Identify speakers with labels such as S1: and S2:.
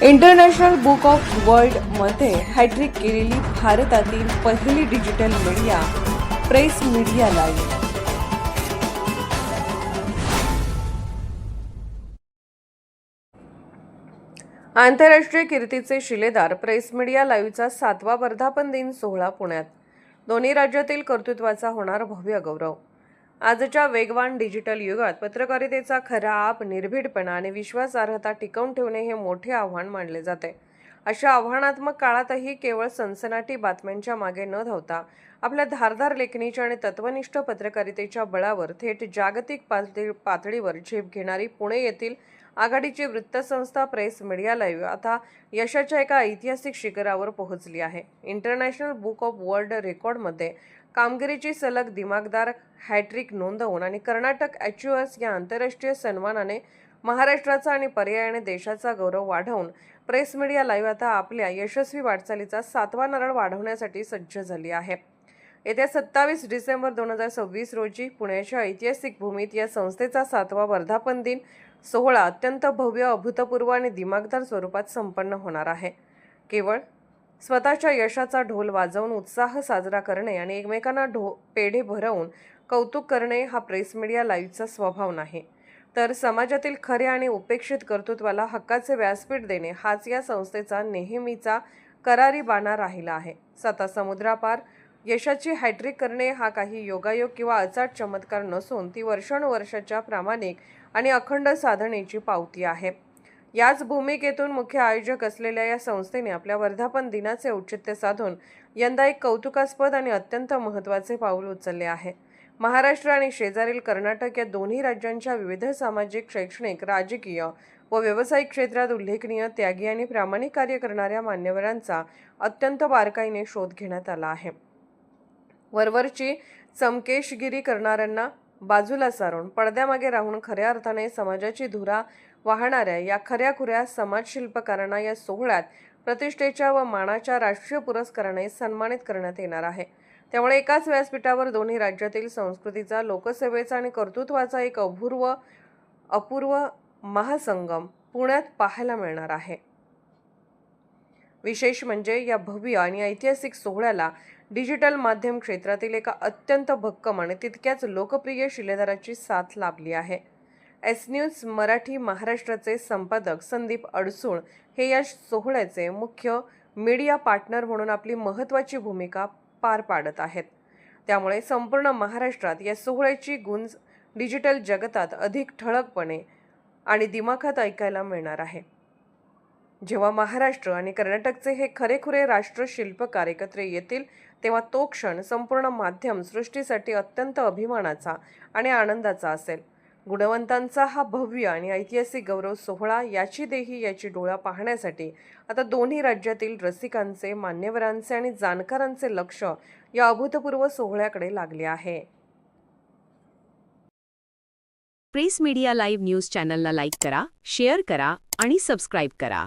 S1: International book of वर्ल्डमध्ये hat trick केलेली भारतातील पहिली digital media press media live. आंतरराष्ट्रीय कीर्तीचे शिलेदार प्रेस मीडिया लाईव्हचा 7वा वर्धापन दिन सोहळा पुण्यात. दोन्ही राज्यातील कर्तृत्वाचा होणार भव्य गौरव. आजच्या वेगवान डिजिटल युगात पत्रकारितेचा खरा आप, निर्भीडपणा आणि विश्वासार्हता टिकवून ठेवणे हे मोठे आव्हान मानले जाते. अशा आव्हानात्मक काळातही केवळ सनसनाटी बातम्यांच्या मागे न धावता आपल्या धारदार लेखणीच्या आणि तत्वनिष्ठ पत्रकारितेच्या बळावर थेट जागतिक पातळीवर झेप घेणारी पुणे येथील आघाडीची वृत्तसंस्था प्रेस मीडिया लाईव्ह आता यशाच्या एका ऐतिहासिक शिखरावर पोहोचली आहे. इंटरनॅशनल बुक ऑफ वर्ल्ड रेकॉर्डमध्ये कामगिरीची सलग दिमागदार हॅट्रिक नोंदवून आणि कर्नाटक अॅच्युअर्स या आंतरराष्ट्रीय सन्मानाने महाराष्ट्राचा आणि पर्यायाने देशाचा गौरव वाढवून प्रेस मीडिया लाईव्ह आता आपल्या यशस्वी वाटचालीचा 7वा नारळ वाढवण्यासाठी सज्ज झाली आहे. येत्या 27 डिसेंबर 2026 रोजी पुण्याच्या ऐतिहासिक भूमीत या संस्थेचा 7वा वर्धापन दिन सोहळा अत्यंत भव्य, अभूतपूर्व आणि दिमागदार स्वरूपात संपन्न होणार आहे. केवळ स्वतःच्या यशाचा ढोल वाजवून उत्साह साजरा करणे आणि एकमेकांना पेढे भरवून कौतुक करणे हा प्रेस मीडिया लाईव्हचा स्वभाव नाही, तर समाजातील खऱ्या आणि उपेक्षित कर्तृत्वाला हक्काचे व्यासपीठ देणे हाच या संस्थेचा नेहमीचा करारी बाणा राहिला आहे. 7 समुद्रापार यशाची हॅट्रिक करणे हा काही योगायोग किंवा अचाट चमत्कार नसून ती वर्षानुवर्षाच्या प्रामाणिक आणि अखंड साधनेची पावती आहे. याच भूमिकेतून मुख्य आयोजक असलेल्या या संस्थेने आपल्या वर्धापन दिनाचे औचित्य साधून यंदा एक कौतुकास्पद आणि अत्यंत महत्त्वाचे पाऊल उचलले आहे. महाराष्ट्र आणि शेजारील कर्नाटक या दोन्ही राज्यांच्या विविध सामाजिक, शैक्षणिक, राजकीय व व्यावसायिक क्षेत्रात उल्लेखनीय, त्यागी आणि प्रामाणिक कार्य करणाऱ्या मान्यवरांचा अत्यंत बारकाईने शोध घेण्यात आला आहे. वरवरची चमकेशगिरी करणाऱ्यांना बाजूला सारून पडद्यामागे राहून खऱ्या अर्थाने समाजाची धुरा वाहणाऱ्या या खऱ्याखुऱ्या समाजशिल्पकारांना या सोहळ्यात प्रतिष्ठेच्या व मानाच्या राष्ट्रीय पुरस्काराने सन्मानित करण्यात येणार आहे. त्यामुळे एकाच व्यासपीठावर दोन्ही राज्यातील संस्कृतीचा, लोकसेवेचा आणि कर्तृत्वाचा एक अपूर्व महासंगम पुण्यात पाहायला मिळणार आहे. विशेष म्हणजे या भव्य आणि ऐतिहासिक सोहळ्याला डिजिटल माध्यम क्षेत्रातील एका अत्यंत भक्कम आणि तितक्याच लोकप्रिय शिलेदाराची साथ लाभली आहे. एस न्यूज मराठी महाराष्ट्राचे संपादक संदीप अडसूळ हे या सोहळ्याचे मुख्य मीडिया पार्टनर म्हणून आपली महत्त्वाची भूमिका पार पाडत आहेत. त्यामुळे संपूर्ण महाराष्ट्रात या सोहळ्याची गुंज डिजिटल जगतात अधिक ठळकपणे आणि दिमाखात ऐकायला मिळणार आहे. जेव्हा महाराष्ट्र आणि कर्नाटकचे हे खरेखुरे राष्ट्रशिल्पकार एकत्र येतील तेव्हा तो क्षण संपूर्ण माध्यम सृष्टीसाठी अत्यंत अभिमानाचा आणि आनंदाचा असेल. गुणवंतांचा हा भव्य आणि ऐतिहासिक गौरव सोहळा याची देही याची डोळा पाहण्यासाठी आता दोन्ही राज्यातील रसिकांचे, मान्यवरांचे आणि जाणकारांचे लक्ष या अभूतपूर्व सोहळ्याकडे लागले आहे.
S2: प्रेस मीडिया लाईव्ह न्यूज चॅनलला लाईक करा, शेअर करा आणि सबस्क्राईब करा.